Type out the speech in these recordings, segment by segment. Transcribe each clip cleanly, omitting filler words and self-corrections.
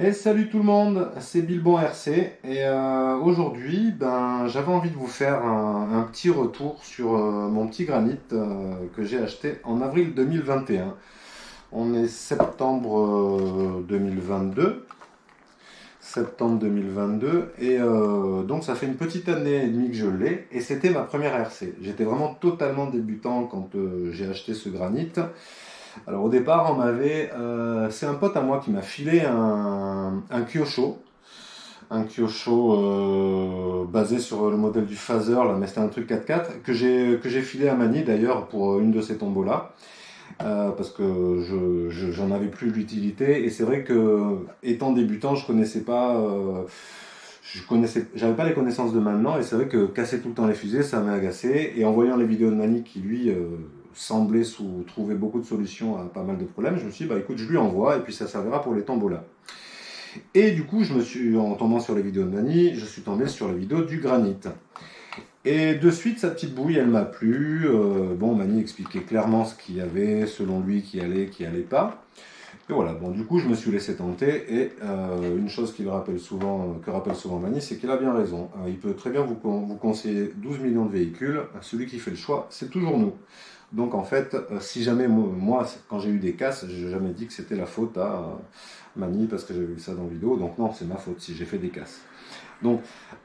Et salut tout le monde, c'est Bilbon RC et aujourd'hui j'avais envie de vous faire un petit retour sur mon petit granit que j'ai acheté en avril 2021. On est septembre 2022, septembre 2022 et donc ça fait une petite année et demie que je l'ai et c'était ma première RC. J'étais vraiment totalement débutant quand j'ai acheté ce granit. Alors au départ, c'est un pote à moi qui m'a filé un Kyosho, basé sur le modèle du Phaser, là, mais c'était un truc 4x4 que j'ai filé à Mani d'ailleurs pour une de ces tombolas, parce que j'en avais plus l'utilité et c'est vrai que étant débutant, j'avais pas les connaissances de maintenant et c'est vrai que casser tout le temps les fusées, ça m'a agacé et en voyant les vidéos de Mani qui lui semblait trouver beaucoup de solutions à pas mal de problèmes, je me suis dit bah écoute, je lui envoie et puis ça servira pour les tombolas. Et du coup, en tombant sur les vidéos de Mani, je suis tombé sur la vidéo du granit. Et de suite, sa petite bouille, elle m'a plu. Bon, Mani expliquait clairement ce qu'il y avait, selon lui, qui allait pas. Et voilà, bon, du coup, je me suis laissé tenter. Et une chose que rappelle souvent Mani, c'est qu'il a bien raison. Il peut très bien vous conseiller 12 millions de véhicules. Celui qui fait le choix, c'est toujours nous. Donc en fait, si jamais moi, quand j'ai eu des casses, je n'ai jamais dit que c'était la faute à Mani parce que j'avais vu ça dans la vidéo. Donc non, c'est ma faute si j'ai fait des casses. Donc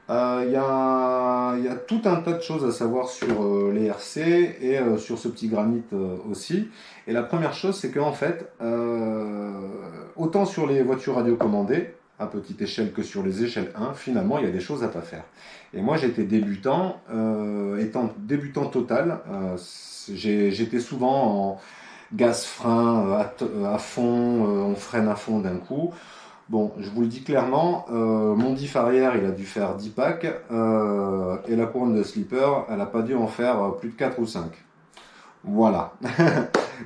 il y a tout un tas de choses à savoir sur les RC et sur ce petit granit aussi. Et la première chose, c'est qu'en fait, autant sur les voitures radiocommandées, à petite échelle que sur les échelles 1, finalement, il y a des choses à pas faire. Et moi, j'étais débutant, étant débutant total, j'étais souvent en gaz-frein à fond, on freine à fond d'un coup. Bon, je vous le dis clairement, mon diff arrière, il a dû faire 10 packs, et la couronne de slipper, elle n'a pas dû en faire plus de 4 ou 5. Voilà.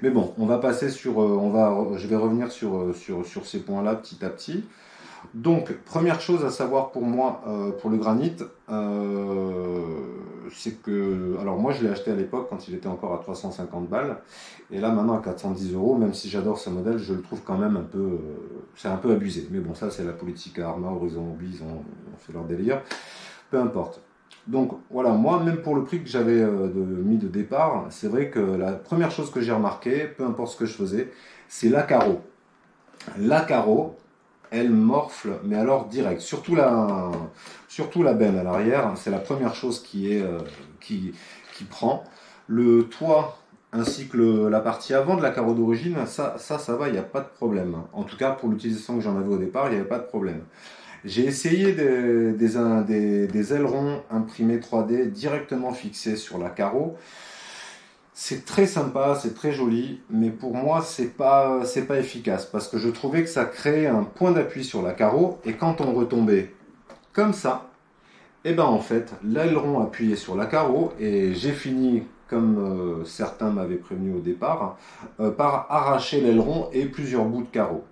Mais bon, on va passer je vais revenir sur ces points-là petit à petit. Donc, première chose à savoir pour moi, pour le granit, c'est que, alors moi je l'ai acheté à l'époque quand il était encore à 350 balles, et là maintenant à 410 euros, même si j'adore ce modèle, je le trouve quand même c'est un peu abusé. Mais bon, ça c'est la politique à Arma, Horizon Mobile, ils ont fait leur délire, peu importe. Donc voilà, moi même pour le prix que j'avais mis de départ, c'est vrai que la première chose que j'ai remarqué, peu importe ce que je faisais, c'est la carreau. La carreau, elle morfle, mais alors direct. Surtout la benne à l'arrière, c'est la première chose qui prend. Le toit ainsi que la partie avant de la carreau d'origine, ça va, il n'y a pas de problème. En tout cas, pour l'utilisation que j'en avais au départ, il n'y avait pas de problème. J'ai essayé des ailerons imprimés 3D directement fixés sur la carreau. C'est très sympa, c'est très joli, mais pour moi, c'est pas efficace parce que je trouvais que ça créait un point d'appui sur la carreau et quand on retombait comme ça, et ben en fait, l'aileron appuyait sur la carreau et j'ai fini, comme certains m'avaient prévenu au départ, par arracher l'aileron et plusieurs bouts de carreau.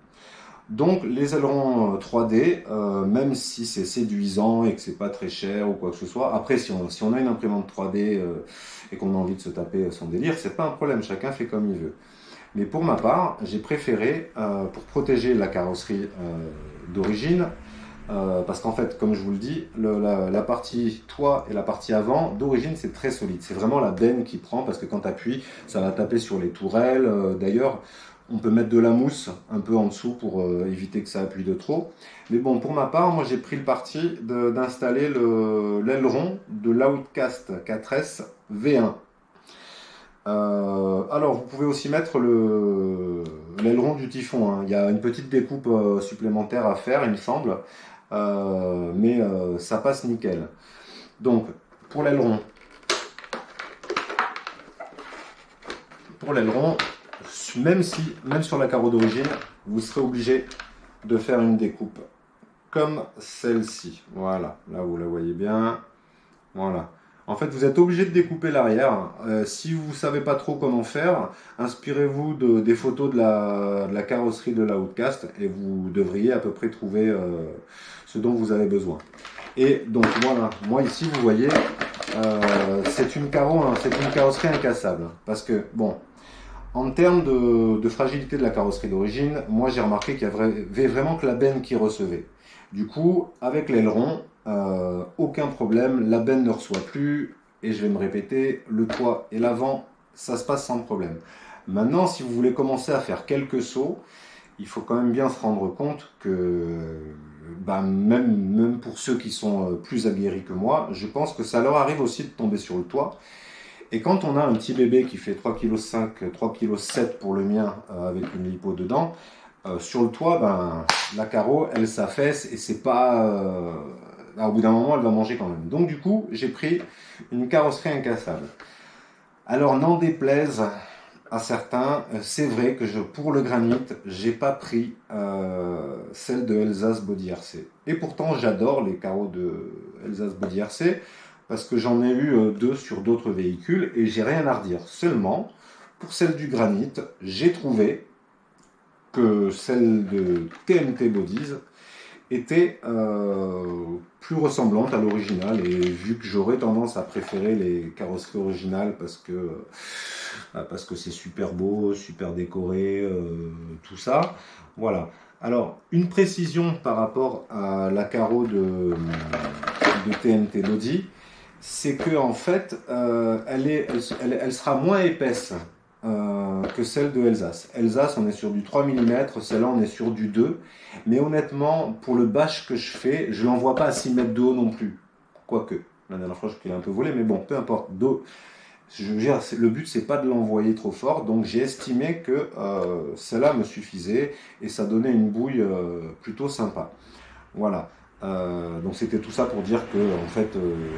Donc les ailerons 3D, même si c'est séduisant et que c'est pas très cher ou quoi que ce soit, après si on a une imprimante 3D et qu'on a envie de se taper son délire, c'est pas un problème, chacun fait comme il veut. Mais pour ma part, j'ai préféré, pour protéger la carrosserie d'origine, parce qu'en fait, comme je vous le dis, la partie toit et la partie avant, d'origine, c'est très solide. C'est vraiment la benne qui prend, parce que quand tu appuies, ça va taper sur les tourelles. D'ailleurs, on peut mettre de la mousse un peu en dessous pour éviter que ça appuie de trop. Mais bon, pour ma part, moi j'ai pris le parti d'installer l'aileron de l'Outcast 4S V1. Alors, vous pouvez aussi mettre l'aileron du Typhon, hein. Il y a une petite découpe supplémentaire à faire, il me semble. Mais ça passe nickel. Donc, pour l'aileron, même sur la carreau d'origine, vous serez obligé de faire une découpe comme celle-ci. Voilà, là vous la voyez bien. Voilà. En fait, vous êtes obligé de découper l'arrière. Si vous ne savez pas trop comment faire, inspirez-vous des photos de la carrosserie de la Outcast et vous devriez à peu près trouver ce dont vous avez besoin. Et donc voilà, moi ici vous voyez, c'est une carrosserie incassable. Parce que bon, En termes de fragilité de la carrosserie d'origine, moi j'ai remarqué qu'il y avait vraiment que la benne qui recevait. Du coup, avec l'aileron, aucun problème, la benne ne reçoit plus, et je vais me répéter, le toit et l'avant, ça se passe sans problème. Maintenant, si vous voulez commencer à faire quelques sauts, il faut quand même bien se rendre compte que bah, même pour ceux qui sont plus aguerris que moi, je pense que ça leur arrive aussi de tomber sur le toit. Et quand on a un petit bébé qui fait 3,5 kg, 3,7 kg pour le mien avec une lipo dedans, sur le toit, ben, la carreau, elle s'affaisse et c'est pas... au bout d'un moment, elle va manger quand même. Donc du coup, j'ai pris une carrosserie incassable. Alors n'en déplaise à certains, c'est vrai que pour le granit, j'ai pas pris celle de Elsace Body RC. Et pourtant, j'adore les carreaux de Elsace Body RC parce que j'en ai eu deux sur d'autres véhicules et j'ai rien à redire. Seulement, pour celle du granit, j'ai trouvé que celle de TNT Bodies était plus ressemblante à l'original, et vu que j'aurais tendance à préférer les carrosseries originales parce que c'est super beau, super décoré, tout ça, voilà. Alors, une précision par rapport à la carreau de TNT Body, c'est que en fait, elle sera moins épaisse que celle de Elsace. Elsace, on est sur du 3 mm, celle-là, on est sur du 2. Mais honnêtement, pour le bash que je fais, je l'envoie pas à 6 mètres de haut non plus. Quoique, la dernière fois, je l'ai un peu volé, mais bon, peu importe. Je veux dire, le but, c'est pas de l'envoyer trop fort. Donc, j'ai estimé que celle-là me suffisait et ça donnait une bouille plutôt sympa. Voilà. Donc c'était tout ça pour dire que en fait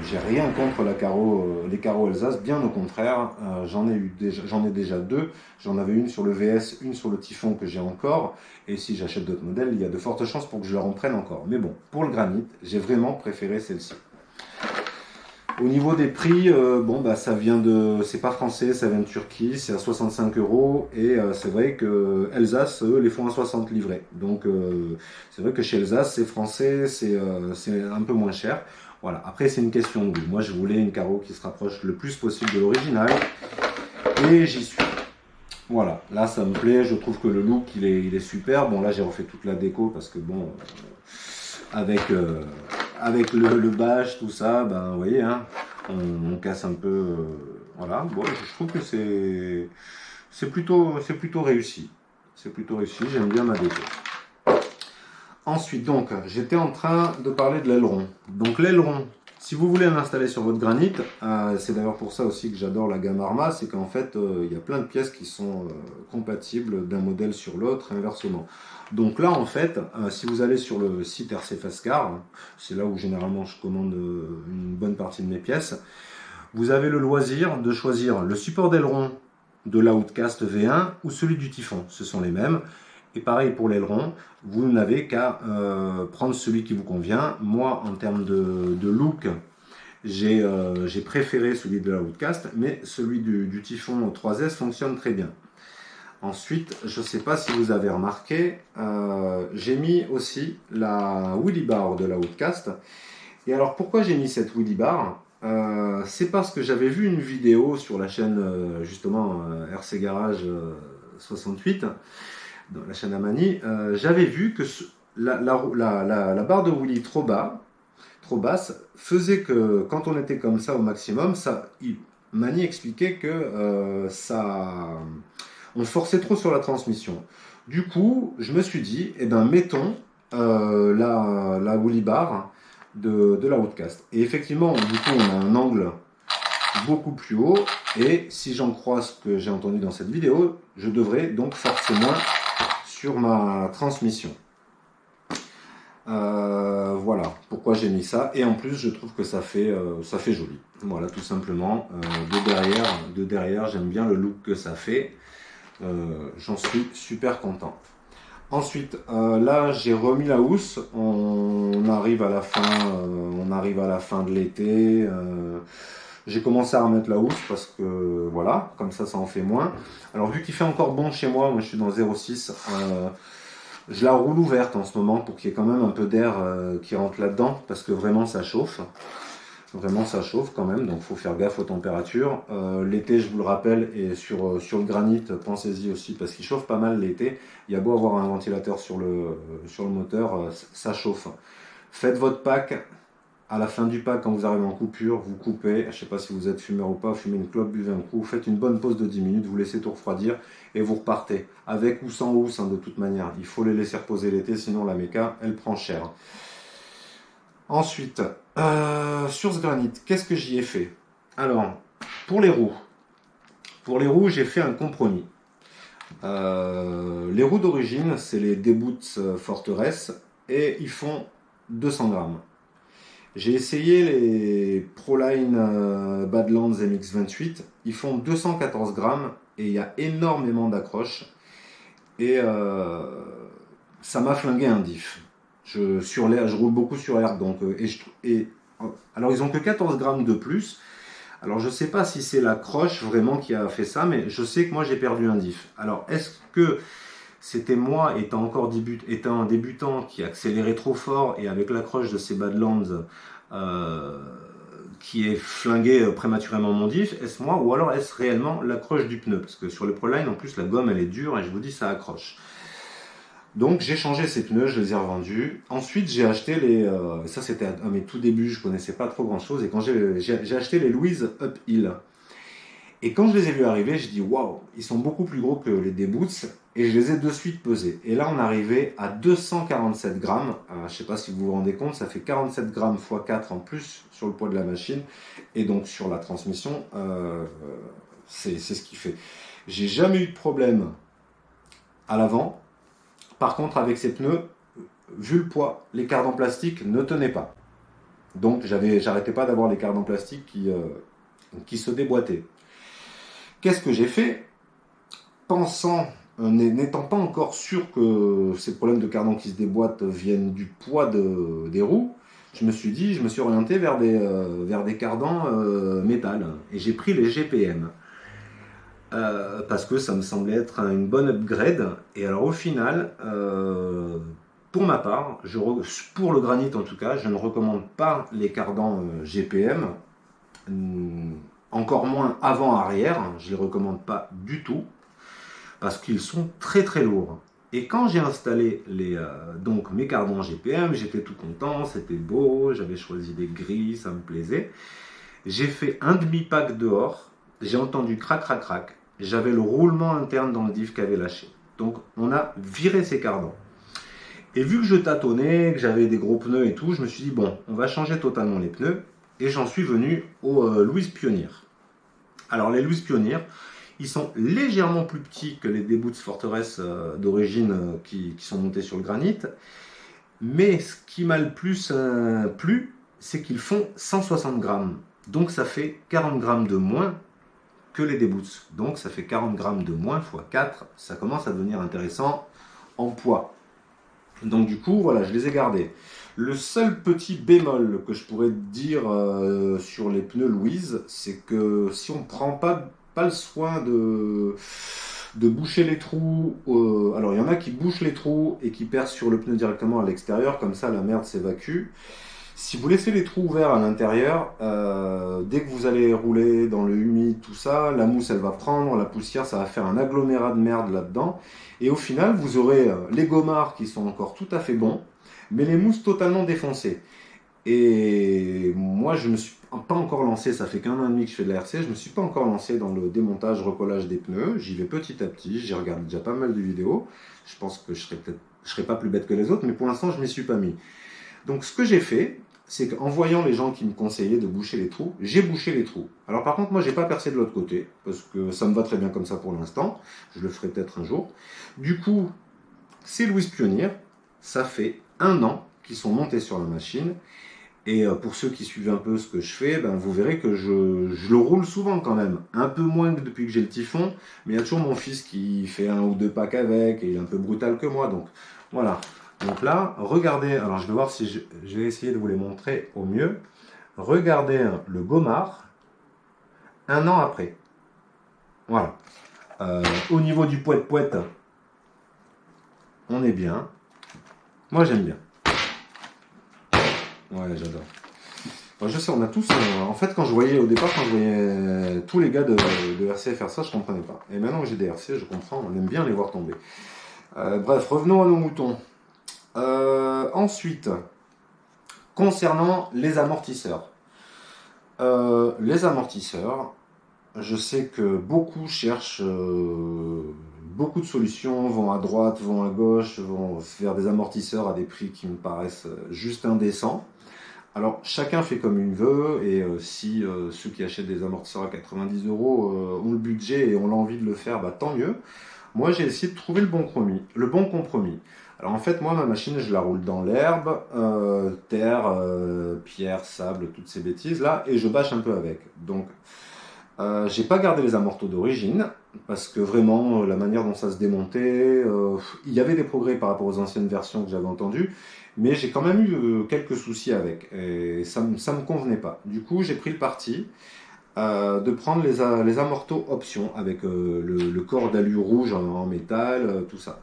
j'ai rien contre les carreaux Elsace, bien au contraire. J'en ai déjà deux. J'en avais une sur le VS, une sur le Typhon que j'ai encore, et si j'achète d'autres modèles, il y a de fortes chances pour que je leur en prenne encore. Mais bon, pour le granit, j'ai vraiment préféré celle-ci. Au niveau des prix, bon bah ça vient c'est pas français, ça vient de Turquie, c'est à 65 euros, et c'est vrai que Elsace, eux, les font à 60 livrés. Donc c'est vrai que chez Elsace, c'est français, c'est un peu moins cher. Voilà. Après, c'est une question de goût. Moi, je voulais une carreau qui se rapproche le plus possible de l'original, et j'y suis. Voilà, là ça me plaît, je trouve que le look il est super. Bon, là j'ai refait toute la déco parce que bon, avec le bash, tout ça, ben vous voyez, hein, on casse un peu. Voilà, bon, je trouve que c'est plutôt réussi. C'est plutôt réussi, j'aime bien ma déco. Ensuite, donc, j'étais en train de parler de l'aileron. Donc l'aileron, si vous voulez l'installer sur votre granit, c'est d'ailleurs pour ça aussi que j'adore la gamme Arma, c'est qu'en fait, il y a plein de pièces qui sont compatibles d'un modèle sur l'autre, inversement. Donc là, en fait, si vous allez sur le site RC Fastcar, c'est là où généralement je commande une bonne partie de mes pièces, vous avez le loisir de choisir le support d'aileron de l'Outcast V1 ou celui du Typhon, ce sont les mêmes. Et pareil pour l'aileron, vous n'avez qu'à prendre celui qui vous convient. Moi, en termes de look, j'ai préféré celui de la Outcast, mais celui du Typhon 3S fonctionne très bien. Ensuite, je ne sais pas si vous avez remarqué, j'ai mis aussi la Wheelie Bar de la Outcast. Et alors, pourquoi j'ai mis cette Wheelie Bar? C'est parce que j'avais vu une vidéo sur la chaîne, justement, RC Garage 68, dans la chaîne Amani, j'avais vu que la barre de Wheelie trop basse, faisait que quand on était comme ça au maximum, Mani expliquait que on forçait trop sur la transmission. Du coup, je me suis dit, eh ben, mettons la Wheelie Bar de la Outcast. Et effectivement, du coup, on a un angle beaucoup plus haut, et si j'en crois ce que j'ai entendu dans cette vidéo, je devrais donc forcer moins sur ma transmission. Voilà pourquoi j'ai mis ça, et en plus je trouve que ça fait joli. Voilà, tout simplement. De derrière, j'aime bien le look que ça fait. J'en suis super content. Ensuite, là j'ai remis la housse. On arrive à la fin de l'été. J'ai commencé à remettre la housse parce que voilà, comme ça en fait moins. Alors vu qu'il fait encore bon chez moi, je suis dans 0,6, je la roule ouverte en ce moment pour qu'il y ait quand même un peu d'air qui rentre là-dedans, parce que vraiment ça chauffe. Vraiment, ça chauffe quand même, donc il faut faire gaffe aux températures. L'été, je vous le rappelle, et sur le granit, pensez-y aussi, parce qu'il chauffe pas mal l'été. Il y a beau avoir un ventilateur sur le moteur, ça chauffe. Faites votre pack. À la fin du pack, quand vous arrivez en coupure, vous coupez. Je ne sais pas si vous êtes fumeur ou pas, fumez une clope, buvez un coup, faites une bonne pause de 10 minutes, vous laissez tout refroidir et vous repartez. Avec ou sans housse, hein, de toute manière. Il faut les laisser reposer l'été, sinon la méca, elle prend cher. Ensuite, sur ce granit, qu'est-ce que j'y ai fait? Alors, pour les roues, j'ai fait un compromis. Les roues d'origine, c'est les D-Boots Fortress et ils font 200 grammes. J'ai essayé les Proline Badlands MX28, ils font 214 grammes et il y a énormément d'accroches et ça m'a flingué un diff. Sur l'air, je roule beaucoup sur l'air, donc alors ils ont que 14 grammes de plus. Alors je sais pas si c'est la croche vraiment qui a fait ça, mais je sais que moi j'ai perdu un diff. Alors est-ce que c'était moi étant un débutant qui accélérait trop fort et avec l'accroche de ces Badlands qui est flingué prématurément mon diff? Est-ce moi ou alors est-ce réellement l'accroche du pneu? Parce que sur le Proline en plus la gomme elle est dure et je vous dis ça accroche. Donc j'ai changé ces pneus, je les ai revendus. Ensuite j'ai acheté ça c'était à mes tout débuts, je connaissais pas trop grand chose. Et quand j'ai acheté les Louise Uphill. Et quand je les ai vus arriver, je dis waouh, ils sont beaucoup plus gros que les D-Boots. Et je les ai de suite pesés. Et là on arrivait à 247 grammes. Je ne sais pas si vous vous rendez compte, ça fait 47 grammes x 4 en plus sur le poids de la machine. Et donc sur la transmission, c'est ce qui fait. J'ai jamais eu de problème à l'avant. Par contre, avec ces pneus, vu le poids, les cardans plastiques ne tenaient pas. Donc, j'arrêtais pas d'avoir les cardans plastiques qui se déboîtaient. Qu'est-ce que j'ai fait? N'étant pas encore sûr que ces problèmes de cardans qui se déboîtent viennent du poids des roues, je me suis orienté vers des cardans métal. Et j'ai pris les GPM. Parce que ça me semblait être une bonne upgrade. Et alors au final, pour ma part, pour le granit en tout cas, je ne recommande pas les cardans GPM, encore moins avant-arrière, je ne les recommande pas du tout, parce qu'ils sont très très lourds. Et quand j'ai installé donc mes cardans GPM, j'étais tout content, c'était beau, j'avais choisi des gris, ça me plaisait. J'ai fait un demi-pack dehors, j'ai entendu crac crac crac. J'avais le roulement interne dans le diff qui avait lâché. Donc on a viré ces cardans. Et vu que je tâtonnais, que j'avais des gros pneus et tout, je me suis dit bon, on va changer totalement les pneus. Et j'en suis venu aux Louise Pioneer. Alors les Louise Pioneer, ils sont légèrement plus petits que les D-Boots Fortress d'origine qui sont montés sur le granit. Mais ce qui m'a le plus plu, c'est qu'ils font 160 grammes. Donc ça fait 40 grammes de moins que les D-Boots. Donc ça fait 40 grammes de moins x 4. Ça commence à devenir intéressant en poids. Donc du coup, voilà, je les ai gardés. Le seul petit bémol que je pourrais dire sur les pneus Louise, c'est que si on ne prend pas le soin de boucher les trous, alors il y en a qui bouchent les trous et qui percent sur le pneu directement à l'extérieur, comme ça la merde s'évacue. Si vous laissez les trous ouverts à l'intérieur, dès que vous allez rouler dans le humide, tout ça, la mousse elle va prendre, la poussière ça va faire un agglomérat de merde là-dedans. Et au final, vous aurez les gommards qui sont encore tout à fait bons, mais les mousses totalement défoncées. Et moi, je ne me suis pas encore lancé, ça fait qu'un an et demi que je fais de la RC, je ne me suis pas encore lancé dans le démontage, recollage des pneus. J'y vais petit à petit, j'ai regardé déjà pas mal de vidéos. Je pense que je serai pas plus bête que les autres, mais pour l'instant, je ne m'y suis pas mis. Donc ce que j'ai fait, c'est qu'en voyant les gens qui me conseillaient de boucher les trous, j'ai bouché les trous. Alors par contre, moi, j'ai pas percé de l'autre côté, parce que ça me va très bien comme ça pour l'instant. Je le ferai peut-être un jour. Du coup, ces Louise Pioneer, ça fait 1 an qu'ils sont montés sur la machine. Et pour ceux qui suivent un peu ce que je fais, ben, vous verrez que je le roule souvent quand même. Un peu moins que depuis que j'ai le Typhon, mais il y a toujours mon fils qui fait 1 ou 2 packs avec, et il est un peu brutal que moi. Donc voilà. Donc là, regardez, alors je vais voir si je vais essayer de vous les montrer au mieux. Regardez le Gomard, 1 an après. Voilà. Au niveau du poète-poète, on est bien. Moi j'aime bien. Ouais, j'adore. Je sais, on a tous. En fait, quand je voyais au départ, quand je voyais tous les gars de RC faire ça, je comprenais pas. Et maintenant que j'ai des RC, je comprends. On aime bien les voir tomber. Bref, revenons à nos moutons. Ensuite, concernant les amortisseurs. Les amortisseurs, je sais que beaucoup cherchent beaucoup de solutions, vont à droite, vont à gauche, vont faire des amortisseurs à des prix qui me paraissent juste indécents. Alors, chacun fait comme il veut, et si ceux qui achètent des amortisseurs à 90 euros ont le budget et ont l'envie de le faire, bah, tant mieux. Moi, j'ai essayé de trouver le bon compromis. Alors, en fait, moi, ma machine, je la roule dans l'herbe, terre, pierre, sable, toutes ces bêtises-là, et je bâche un peu avec. Donc, j'ai pas gardé les amortos d'origine, parce que vraiment, la manière dont ça se démontait, il y avait des progrès par rapport aux anciennes versions que j'avais entendues, mais j'ai quand même eu quelques soucis avec, et ça me convenait pas. Du coup, j'ai pris le parti de prendre les amortos options, avec le corps d'alu rouge en métal, tout ça.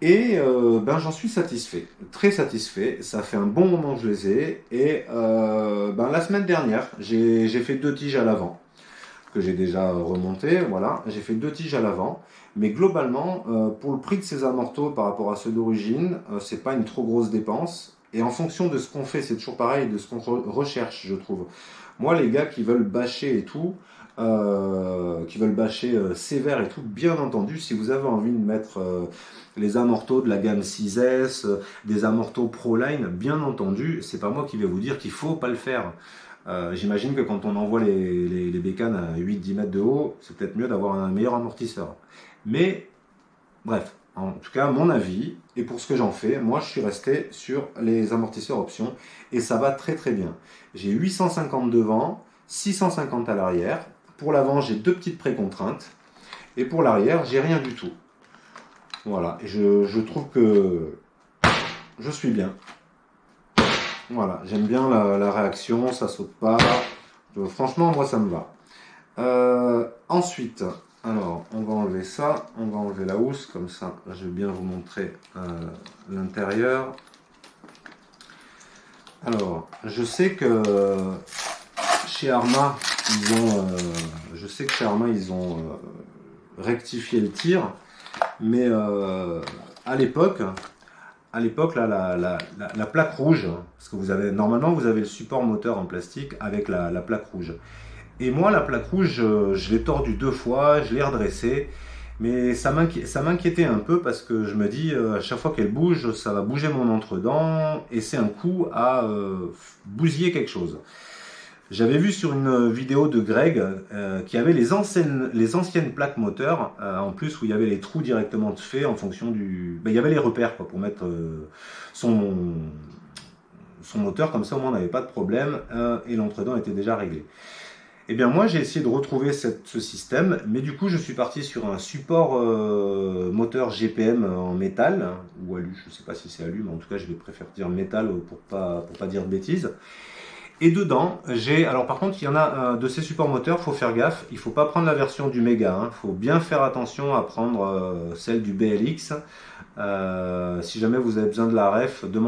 Et ben, j'en suis satisfait, très satisfait. Ça fait un bon moment que je les ai, et ben, la semaine dernière, j'ai fait 2 tiges à l'avant que j'ai déjà remonté, voilà, j'ai fait 2 tiges à l'avant, mais globalement, pour le prix de ces amortos par rapport à ceux d'origine, c'est pas une trop grosse dépense, et en fonction de ce qu'on fait, c'est toujours pareil, de ce qu'on recherche, je trouve. Moi, les gars qui veulent bâcher et tout, qui veulent bâcher sévère et tout, bien entendu, si vous avez envie de mettre les amortos de la gamme 6S, des amortos Proline, bien entendu, c'est pas moi qui vais vous dire qu'il faut pas le faire. J'imagine que quand on envoie les bécanes à 8-10 mètres de haut, c'est peut-être mieux d'avoir un meilleur amortisseur. Mais, bref, en tout cas, mon avis, et pour ce que j'en fais, moi je suis resté sur les amortisseurs options, et ça va très très bien. J'ai 850 devant, 650 à l'arrière. Pour l'avant, j'ai 2 petites précontraintes, et pour l'arrière, j'ai rien du tout. Voilà, et je trouve que je suis bien. Voilà, j'aime bien la réaction, ça saute pas. Franchement, moi, ça me va. Ensuite, alors, on va enlever ça, on va enlever la housse, comme ça, je vais bien vous montrer l'intérieur. Alors, je sais que chez Arma, ils ont rectifié le tir, mais à l'époque, là, la plaque rouge, parce que normalement vous avez le support moteur en plastique avec la plaque rouge. Et moi, la plaque rouge, je l'ai tordue 2 fois, je l'ai redressée, mais ça m'inquiétait un peu parce que je me dis, à chaque fois qu'elle bouge, ça va bouger mon entre-dents, et c'est un coup à bousiller quelque chose. J'avais vu sur une vidéo de Greg qui avait les anciennes plaques moteurs, en plus où il y avait les trous directement faits en fonction du... Ben, il y avait les repères quoi, pour mettre son moteur, comme ça au moins on n'avait pas de problème, et l'entredent était déjà réglé. Eh bien moi j'ai essayé de retrouver ce système, mais du coup je suis parti sur un support moteur GPM en métal, ou alu, je ne sais pas si c'est alu, mais en tout cas je vais préférer dire métal pour pas dire de bêtises. Et dedans, alors par contre, il y en a de ces supports moteurs, faut faire gaffe, il faut pas prendre la version du Mega, il faut bien faire attention à prendre celle du BLX. Si jamais vous avez besoin de la ref, vous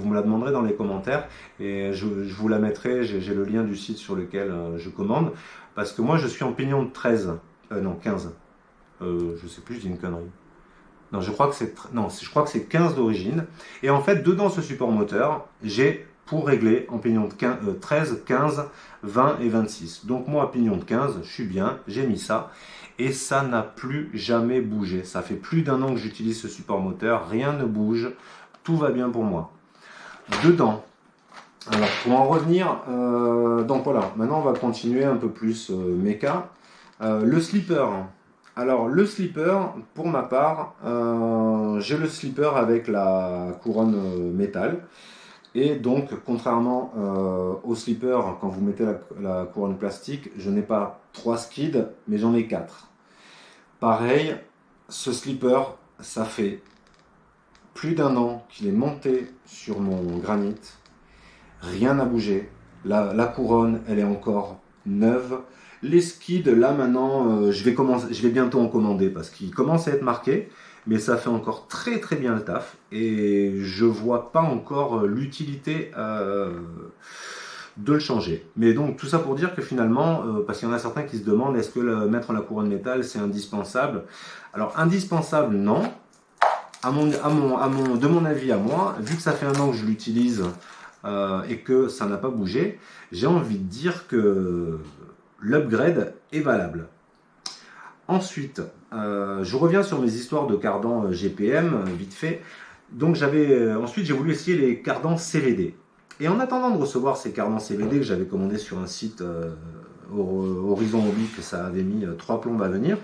me la demanderez dans les commentaires, et je vous la mettrai, j'ai le lien du site sur lequel je commande, parce que moi je suis en pignon de 13, non 15, je sais plus, je dis une connerie. Non, je crois que c'est 15 d'origine, et en fait, dedans ce support moteur, j'ai pour régler en pignon de 13, 15, 20 et 26. Donc moi, à pignon de 15, je suis bien, j'ai mis ça, et ça n'a plus jamais bougé. Ça fait plus d'1 an que j'utilise ce support moteur, rien ne bouge, tout va bien pour moi. Dedans, alors pour en revenir, donc voilà, maintenant on va continuer un peu plus méca. Le slipper. Alors le slipper, pour ma part, j'ai le slipper avec la couronne métal. Et donc, contrairement au slipper, quand vous mettez la couronne plastique, je n'ai pas 3 skids, mais j'en ai 4. Pareil, ce slipper, ça fait plus d'1 an qu'il est monté sur mon granit. Rien n'a bougé. La couronne, elle est encore neuve. Les skids, là maintenant, je vais bientôt en commander parce qu'ils commencent à être marqués. Mais ça fait encore très très bien le taf, et je vois pas encore l'utilité de le changer. Mais donc tout ça pour dire que finalement, parce qu'il y en a certains qui se demandent est-ce que mettre la couronne métal c'est indispensable? Alors indispensable non. De mon avis à moi, vu que ça fait un an que je l'utilise et que ça n'a pas bougé, j'ai envie de dire que l'upgrade est valable. Ensuite, je reviens sur mes histoires de cardans GPM, vite fait. Donc ensuite j'ai voulu essayer les cardans CVD. Et en attendant de recevoir ces cardans CVD que j'avais commandés sur un site Horizon Hobby, que ça avait mis 3 plombes à venir,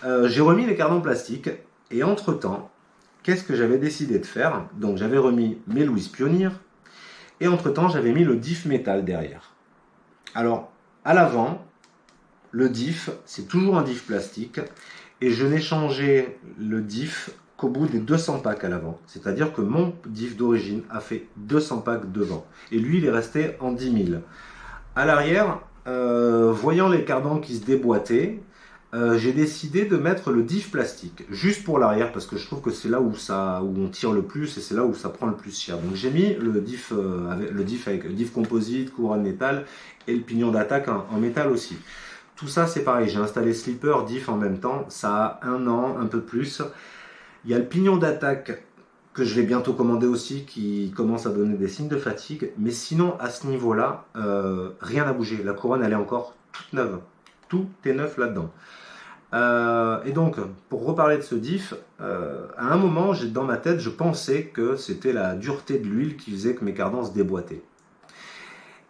j'ai remis les cardans plastiques. Et entre temps, qu'est-ce que j'avais décidé de faire? Donc j'avais remis mes Louis Pionnier. Et entre temps, j'avais mis le diff métal derrière. Alors, à l'avant, le diff, c'est toujours un diff plastique. Et je n'ai changé le diff qu'au bout des 200 packs à l'avant. C'est-à-dire que mon diff d'origine a fait 200 packs devant. Et lui, il est resté en 10 000. À l'arrière, voyant les cardans qui se déboîtaient, j'ai décidé de mettre le diff plastique, juste pour l'arrière, parce que je trouve que c'est là où on tire le plus et c'est là où ça prend le plus cher. Donc j'ai mis le diff avec le diff composite, couronne métal et le pignon d'attaque en métal aussi. Tout ça c'est pareil, j'ai installé slipper, diff en même temps, ça a 1 an, un peu plus. Il y a le pignon d'attaque que je vais bientôt commander aussi, qui commence à donner des signes de fatigue, mais sinon à ce niveau-là, rien n'a bougé. La couronne elle est encore toute neuve, tout est neuf là-dedans. Et donc, pour reparler de ce diff, à un moment, dans ma tête, je pensais que c'était la dureté de l'huile qui faisait que mes cardans se déboîtaient.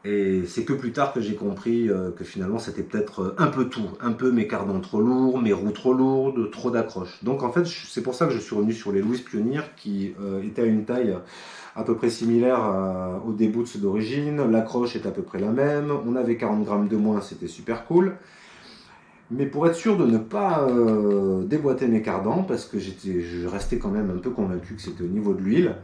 Et c'est que plus tard que j'ai compris que finalement, c'était peut-être un peu tout. Un peu mes cardans trop lourds, mes roues trop lourdes, trop d'accroches. Donc en fait, c'est pour ça que je suis revenu sur les Louis Pionnier qui étaient à une taille à peu près similaire au début de ceux d'origine. L'accroche est à peu près la même. On avait 40 grammes de moins, c'était super cool. Mais pour être sûr de ne pas déboîter mes cardans, parce que je restais quand même un peu convaincu que c'était au niveau de l'huile,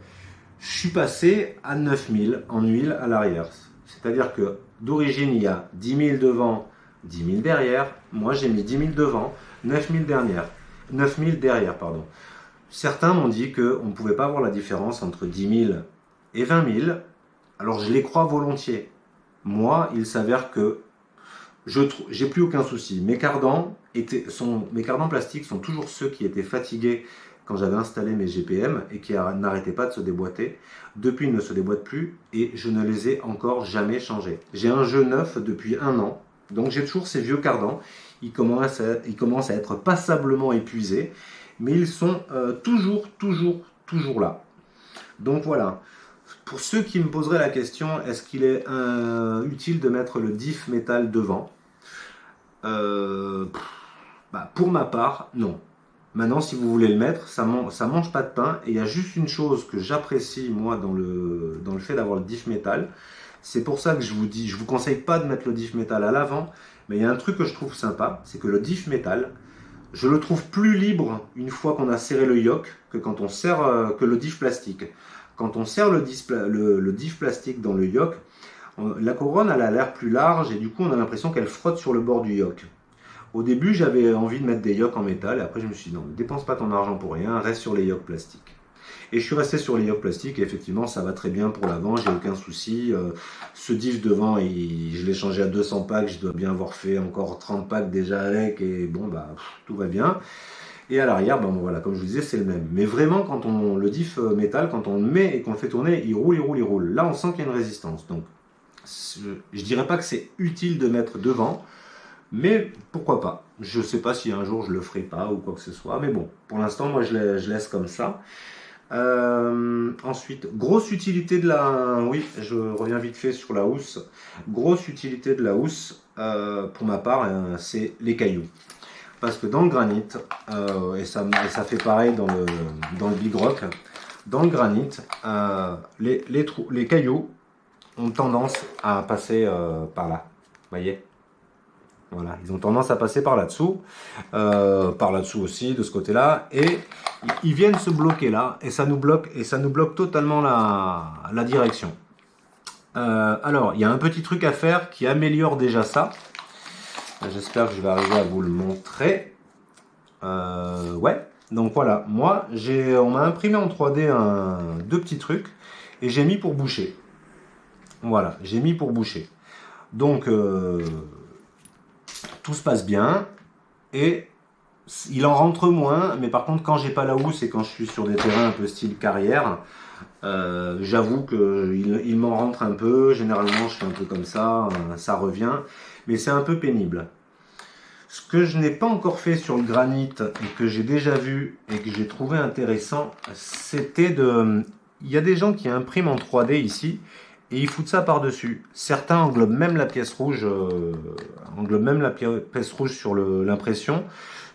je suis passé à 9000 en huile à l'arrière. C'est-à-dire que d'origine, il y a 10 000 devant, 10 000 derrière. Moi, j'ai mis 10 000 devant, 9 000 derrière. 9 000 derrière, pardon. Certains m'ont dit qu'on ne pouvait pas voir la différence entre 10 000 et 20 000. Alors, je les crois volontiers. Moi, il s'avère que j'ai plus aucun souci. Mes cardans plastiques sont toujours ceux qui étaient fatigués quand j'avais installé mes GPM et qui n'arrêtaient pas de se déboîter. Depuis, ils ne se déboîtent plus et je ne les ai encore jamais changés. J'ai un jeu neuf depuis 1 an, donc j'ai toujours ces vieux cardans. Ils commencent à être passablement épuisés, mais ils sont toujours là. Donc voilà. Pour ceux qui me poseraient la question, est-ce qu'il est utile de mettre le diff métal devant? Pour ma part, non. Maintenant, si vous voulez le mettre, ça mange pas de pain. Et il y a juste une chose que j'apprécie, moi, dans le fait d'avoir le diff métal. C'est pour ça que je vous conseille pas de mettre le diff métal à l'avant. Mais il y a un truc que je trouve sympa, c'est que le diff métal, je le trouve plus libre une fois qu'on a serré le yoke que quand on serre que le diff plastique. Quand on serre le diff plastique dans le yoke, la couronne elle a l'air plus large et du coup on a l'impression qu'elle frotte sur le bord du yoke. Au début j'avais envie de mettre des yokes en métal et après je me suis dit non, ne dépense pas ton argent pour rien, reste sur les yokes plastiques. Et je suis resté sur les yokes plastiques et effectivement ça va très bien pour l'avant, j'ai aucun souci. Ce diff devant, je l'ai changé à 200 packs, je dois bien avoir fait encore 30 packs déjà avec et bon tout va bien. Et à l'arrière, voilà, comme je vous disais, c'est le même. Mais vraiment, quand le diff métal, quand on le met et qu'on le fait tourner, il roule. Là, on sent qu'il y a une résistance. Donc, je dirais pas que c'est utile de mettre devant, mais pourquoi pas. Je sais pas si un jour je le ferai pas ou quoi que ce soit. Mais bon, pour l'instant, moi, je laisse comme ça. Ensuite, grosse utilité de la... Oui, je reviens vite fait sur la housse. Grosse utilité de la housse, pour ma part, c'est les cailloux. Parce que dans le granit, et ça fait pareil dans le Big Rock, dans le granit, les cailloux ont tendance à passer par là. Vous voyez? Voilà, ils ont tendance à passer par là-dessous aussi, de ce côté-là, et ils viennent se bloquer là, et ça nous bloque totalement la direction. Alors, il y a un petit truc à faire qui améliore déjà ça. J'espère que je vais arriver à vous le montrer. Ouais, donc voilà, moi on m'a imprimé en 3D deux petits trucs et j'ai mis pour boucher. Voilà, j'ai mis pour boucher. Donc, tout se passe bien. Et il en rentre moins, mais par contre, quand j'ai pas la housse et quand je suis sur des terrains un peu style carrière, j'avoue qu'il m'en rentre un peu. Généralement, je fais un peu comme ça revient. Mais c'est un peu pénible. Ce que je n'ai pas encore fait sur le granit et que j'ai déjà vu et que j'ai trouvé intéressant, c'était de... Il y a des gens qui impriment en 3D ici et ils foutent ça par-dessus. Certains englobent même la pièce rouge sur l'impression.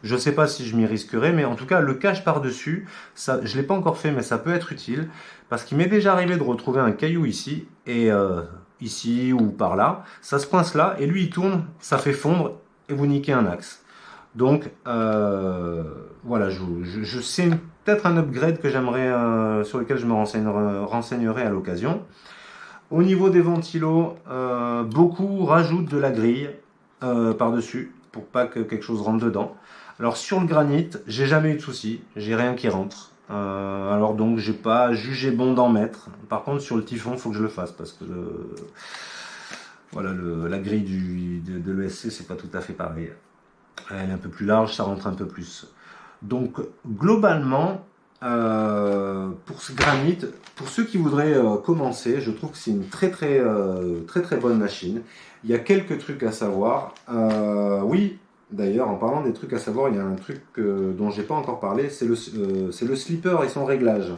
Je ne sais pas si je m'y risquerai, mais en tout cas, le cache par-dessus, ça, je ne l'ai pas encore fait, mais ça peut être utile parce qu'il m'est déjà arrivé de retrouver un caillou ici et ici ou par là, ça se coince là et lui il tourne, ça fait fondre et vous niquez un axe. Donc voilà, c'est peut-être un upgrade que j'aimerais, sur lequel je me renseignerai à l'occasion. Au niveau des ventilos, beaucoup rajoutent de la grille par-dessus pour pas que quelque chose rentre dedans. Alors sur le granit, j'ai jamais eu de souci, j'ai rien qui rentre. Alors donc j'ai pas jugé bon d'en mettre. Par contre sur le typhon, il faut que je le fasse parce que voilà, la grille de l'ESC c'est pas tout à fait pareil. Elle est un peu plus large, ça rentre un peu plus. Donc globalement, pour ce granit, pour ceux qui voudraient commencer, je trouve que c'est une très bonne machine. Il y a quelques trucs à savoir. Oui, d'ailleurs, en parlant des trucs à savoir, il y a un truc dont j'ai pas encore parlé, c'est le slipper et son réglage.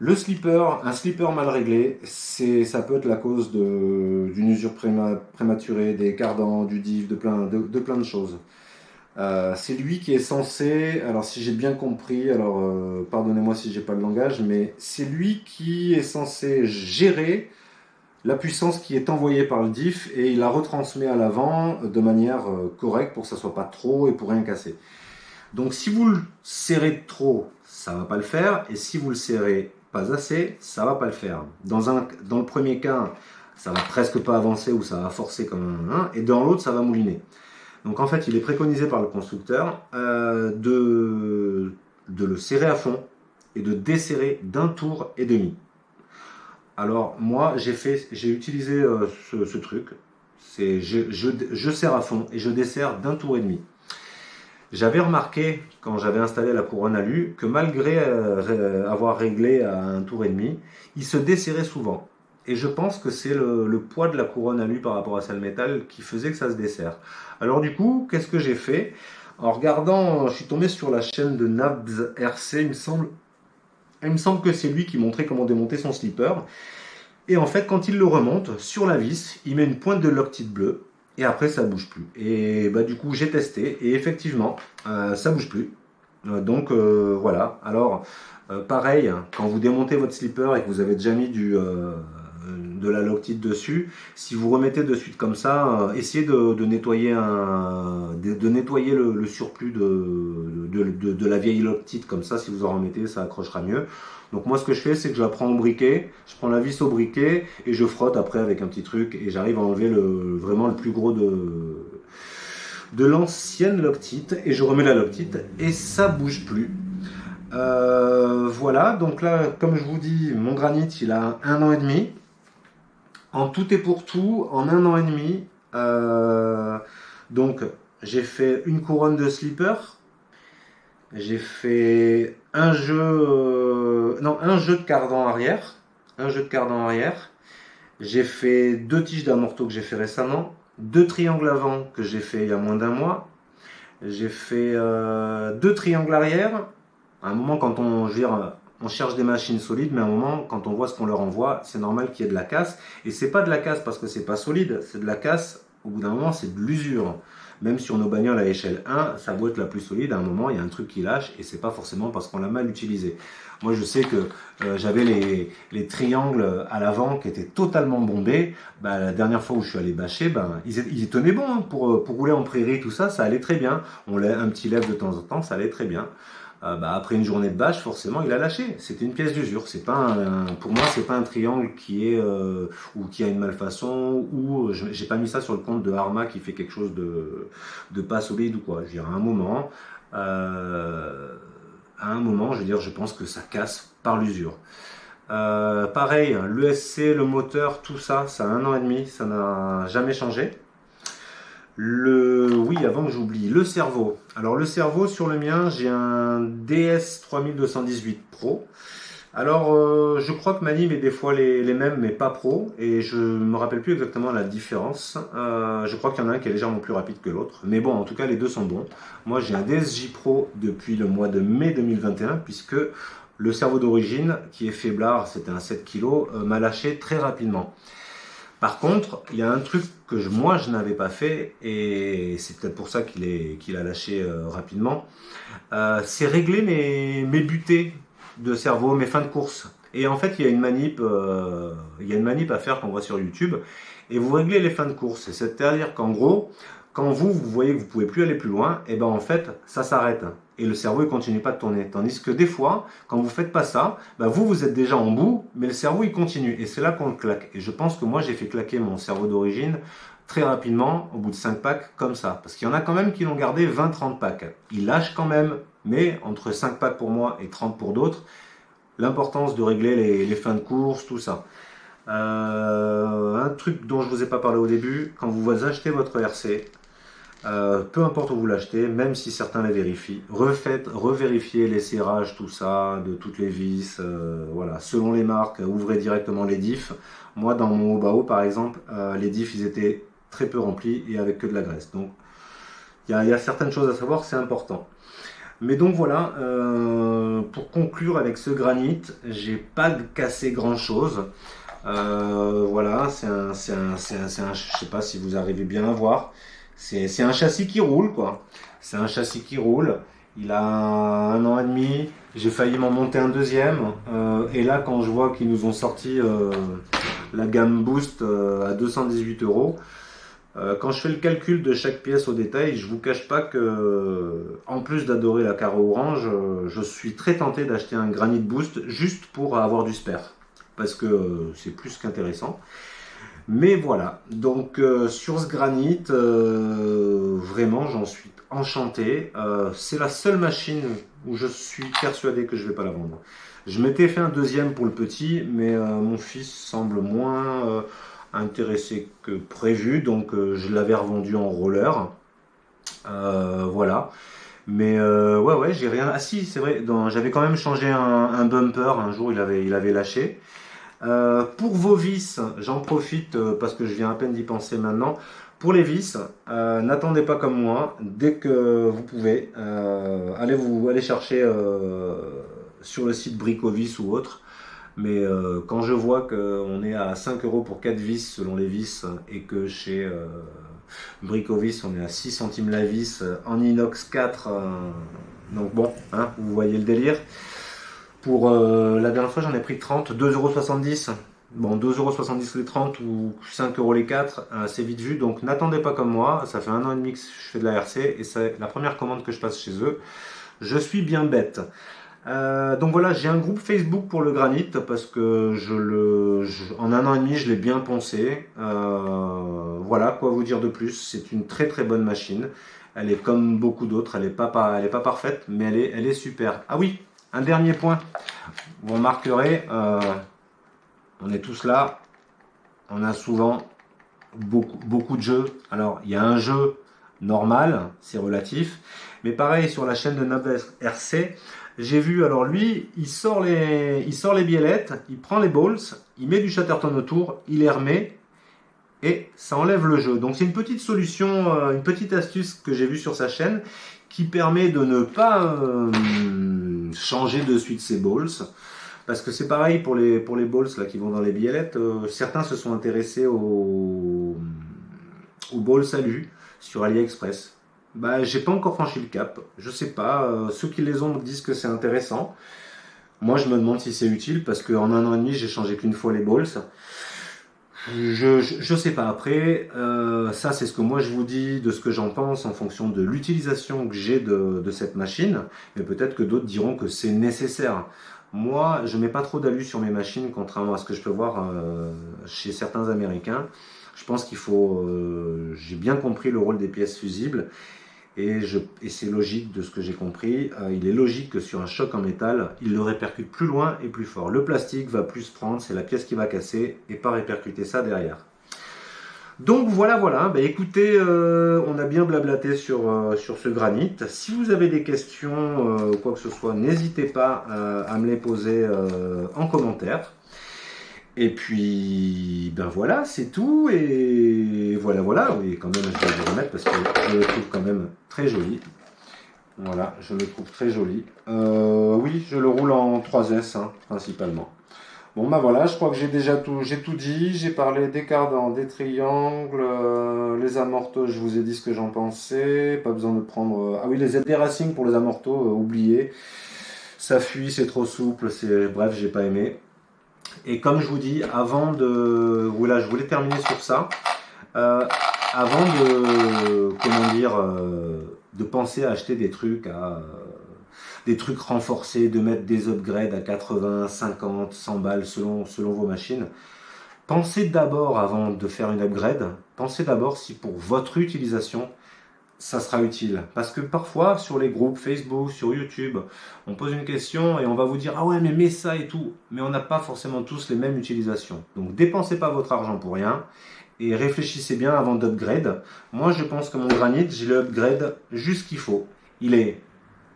Le slipper, un slipper mal réglé, ça peut être la cause d'une usure prématurée, des cardans, du div, de plein de choses. C'est lui qui est censé, alors si j'ai bien compris, alors pardonnez-moi si j'ai pas le langage, mais c'est lui qui est censé gérer la puissance qui est envoyée par le diff et il la retransmet à l'avant de manière correcte pour que ça soit pas trop et pour rien casser. Donc si vous le serrez trop, ça va pas le faire, et si vous le serrez pas assez, ça va pas le faire. Dans le premier cas, ça va presque pas avancer ou ça va forcer comme un, et dans l'autre, ça va mouliner. Donc en fait, il est préconisé par le constructeur de le serrer à fond et de desserrer d'un tour et demi. Alors moi, j'ai utilisé ce truc. Je serre à fond et je desserre d'un tour et demi. J'avais remarqué, quand j'avais installé la couronne alu, que malgré avoir réglé à un tour et demi, il se desserrait souvent. Et je pense que c'est le poids de la couronne alu par rapport à celle métal qui faisait que ça se desserre. Alors du coup, qu'est-ce que j'ai fait? En regardant, je suis tombé sur la chaîne de Nabs RC, il me semble que c'est lui qui montrait comment démonter son slipper. Et en fait, quand il le remonte sur la vis, il met une pointe de Loctite bleu. Et après, ça bouge plus. Et bah, du coup, j'ai testé. Et effectivement, ça bouge plus. Donc, voilà. Alors, pareil, quand vous démontez votre slipper et que vous avez déjà mis de la Loctite dessus, si vous remettez de suite comme ça, essayez de nettoyer, nettoyer le surplus de la vieille Loctite. Comme ça, si vous en remettez, ça accrochera mieux. Donc moi ce que je fais c'est que je la prends au briquet, je prends la vis au briquet et je frotte après avec un petit truc et j'arrive à enlever vraiment le plus gros de l'ancienne Loctite et je remets la Loctite et ça bouge plus. Voilà, donc là comme je vous dis, mon granit il a 1 an et demi. En tout et pour tout, en 1 an et demi, donc j'ai fait une couronne de slipper. J'ai fait un jeu de cardan arrière. Un jeu de cardan arrière. J'ai fait 2 tiges d'amorto que j'ai fait récemment. 2 triangles avant que j'ai fait il y a moins d'un mois. J'ai fait 2 triangles arrière. À un moment, quand on cherche des machines solides, mais à un moment, quand on voit ce qu'on leur envoie, c'est normal qu'il y ait de la casse. Et c'est pas de la casse parce que c'est pas solide, c'est de la casse, au bout d'un moment, c'est de l'usure. Même sur nos bagnoles à échelle 1, ça doit être la plus solide, à un moment, il y a un truc qui lâche, et c'est pas forcément parce qu'on l'a mal utilisé. Moi, je sais que j'avais les triangles à l'avant qui étaient totalement bombés. Bah, la dernière fois où je suis allé bâcher, ils tenaient bon, hein, pour rouler en prairie, tout ça, ça allait très bien. On l'a un petit lève de temps en temps, ça allait très bien. Après une journée de bâche, forcément, il a lâché. C'était une pièce d'usure. C'est pas pour moi, c'est pas un triangle qui est ou qui a une malfaçon ou j'ai pas mis ça sur le compte de Arma qui fait quelque chose de pas solide ou quoi. Je veux dire, à un moment, je veux dire, je pense que ça casse par l'usure. Pareil, l'ESC, le moteur, tout ça, ça a 1 an et demi, ça n'a jamais changé. Oui, avant que j'oublie, le cerveau. Alors le cerveau, sur le mien, j'ai un DS 3218 Pro. Alors, je crois que Mani met des fois les mêmes, mais pas pro, et je me rappelle plus exactement la différence. Je crois qu'il y en a un qui est légèrement plus rapide que l'autre, mais bon, en tout cas, les deux sont bons. Moi, j'ai un DSJ Pro depuis le mois de mai 2021, puisque le cerveau d'origine, qui est faiblard, c'était un 7 kg, m'a lâché très rapidement. Par contre, il y a un truc que moi, je n'avais pas fait, et c'est peut-être pour ça qu'il a lâché rapidement, c'est régler mes butées de cerveau, mes fins de course. Et en fait, il y a une manip à faire qu'on voit sur YouTube, et vous réglez les fins de course. C'est-à-dire qu'en gros, quand vous voyez que vous pouvez plus aller plus loin, et ben en fait, ça s'arrête. Et le cerveau, il continue pas de tourner. Tandis que des fois, quand vous faites pas ça, ben vous êtes déjà en bout, mais le cerveau, il continue. Et c'est là qu'on le claque. Et je pense que moi, j'ai fait claquer mon cerveau d'origine très rapidement, au bout de 5 packs, comme ça. Parce qu'il y en a quand même qui l'ont gardé 20-30 packs. Il lâche quand même, mais entre 5 packs pour moi et 30 pour d'autres, l'importance de régler les fins de course, tout ça. Un truc dont je vous ai pas parlé au début, quand vous achetez votre RC, peu importe où vous l'achetez, même si certains les vérifient, revérifiez les serrages, tout ça, de toutes les vis, voilà, selon les marques, ouvrez directement les diffs. Moi, dans mon Obao, par exemple, les diffs, ils étaient très peu remplis et avec que de la graisse. Donc, il y a certaines choses à savoir, c'est important. Mais donc voilà, pour conclure avec ce granit, j'ai pas cassé grand chose. Voilà, je sais pas si vous arrivez bien à voir. C'est un châssis qui roule, quoi. C'est un châssis qui roule. Il a 1 an et demi. J'ai failli m'en monter un deuxième. Et là, quand je vois qu'ils nous ont sorti la gamme Boost à 218 euros, quand je fais le calcul de chaque pièce au détail, je vous cache pas que, en plus d'adorer la carreau orange, je suis très tenté d'acheter un Granit Boost juste pour avoir du spare. Parce que c'est plus qu'intéressant. Mais voilà, donc sur ce granit, vraiment j'en suis enchanté. C'est la seule machine où je suis persuadé que je ne vais pas la vendre. Je m'étais fait un deuxième pour le petit, mais mon fils semble moins intéressé que prévu, donc je l'avais revendu en roller. Voilà. Mais ouais, j'ai rien. Ah si, c'est vrai, j'avais quand même changé un bumper, un jour il avait lâché. Pour vos vis, j'en profite parce que je viens à peine d'y penser maintenant. Pour les vis, n'attendez pas comme moi. Dès que vous pouvez, allez chercher sur le site Bricovis ou autre. Mais quand je vois qu'on est à 5 euros pour 4 vis selon les vis et que chez Bricovis on est à 6 centimes la vis en inox 4, donc bon, hein, vous voyez le délire. Pour la dernière fois, j'en ai pris 30, 2,70 €. Bon, 2,70 € les 30 ou 5 € les 4, c'est vite vu. Donc n'attendez pas comme moi. Ça fait 1 an et demi que je fais de la RC et c'est la première commande que je passe chez eux. Je suis bien bête. Donc voilà, j'ai un groupe Facebook pour le granit parce que en 1 an et demi, je l'ai bien poncé. Voilà, quoi vous dire de plus. C'est une très très bonne machine. Elle est comme beaucoup d'autres. Elle est pas parfaite, mais elle est super. Ah oui, un dernier point. Vous remarquerez, on est tous là. On a souvent beaucoup de jeux. Alors, il y a un jeu normal, c'est relatif. Mais pareil, sur la chaîne de Nob RC, j'ai vu, alors lui, il sort les biellettes, il prend les balls, il met du Chatterton autour, il les remet, et ça enlève le jeu. Donc c'est une petite solution, une petite astuce que j'ai vue sur sa chaîne, qui permet de ne pas changer de suite ses balls. Parce que c'est pareil pour les balls là, qui vont dans les biellettes. Certains se sont intéressés aux balls Salut sur AliExpress. Bah, j'ai pas encore franchi le cap. Je sais pas. Ceux qui les ont me disent que c'est intéressant. Moi, je me demande si c'est utile parce qu'en 1 an et demi, j'ai changé qu'une fois les balls. Je sais pas. Après, ça, c'est ce que moi je vous dis, de ce que j'en pense en fonction de l'utilisation que j'ai de cette machine. Mais peut-être que d'autres diront que c'est nécessaire. Moi, je mets pas trop d'alu sur mes machines, contrairement à ce que je peux voir chez certains Américains. Je pense qu'il faut. J'ai bien compris le rôle des pièces fusibles. Et c'est logique de ce que j'ai compris. Il est logique que sur un choc en métal, il le répercute plus loin et plus fort. Le plastique va plus prendre, c'est la pièce qui va casser et pas répercuter ça derrière. Donc voilà. Bah, écoutez, on a bien blablaté sur ce granit. Si vous avez des questions ou quoi que ce soit, n'hésitez pas à me les poser en commentaire. Et puis, ben voilà, c'est tout. Et voilà. Oui, quand même, je vais le remettre parce que je le trouve quand même très joli. Voilà, je le trouve très joli. Oui, je le roule en 3S, hein, principalement. Bon, ben voilà, je crois que j'ai tout dit. J'ai parlé des cardans, des triangles, les amortos, je vous ai dit ce que j'en pensais. Pas besoin de prendre. Ah oui, les LD Racing pour les amortos, oubliez. Ça fuit, c'est trop souple, bref, j'ai pas aimé. Et comme je vous dis, avant de... Voilà, je voulais terminer sur ça. Avant de... Comment dire de penser à acheter des trucs des trucs renforcés, de mettre des upgrades à 80, 50, 100 balles selon vos machines. Pensez d'abord, avant de faire une upgrade, pensez d'abord si pour votre utilisation, ça sera utile. Parce que parfois, sur les groupes Facebook, sur YouTube, on pose une question et on va vous dire « Ah ouais, mais mets ça et tout ». Mais on n'a pas forcément tous les mêmes utilisations. Donc, dépensez pas votre argent pour rien et réfléchissez bien avant d'upgrade. Moi, je pense que mon granit, j'ai le upgrade juste qu'il faut. Il est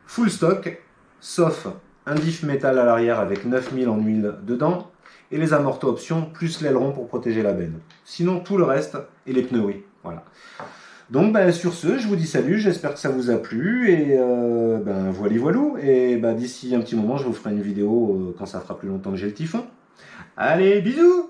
full stock, sauf un diff métal à l'arrière avec 9000 en huile dedans et les amortos options plus l'aileron pour protéger la benne. Sinon, tout le reste et les pneus, oui. Voilà. Donc sur ce, je vous dis salut, j'espère que ça vous a plu et voilou. Et d'ici un petit moment, je vous ferai une vidéo quand ça fera plus longtemps que j'ai le typhon. Allez, bisous!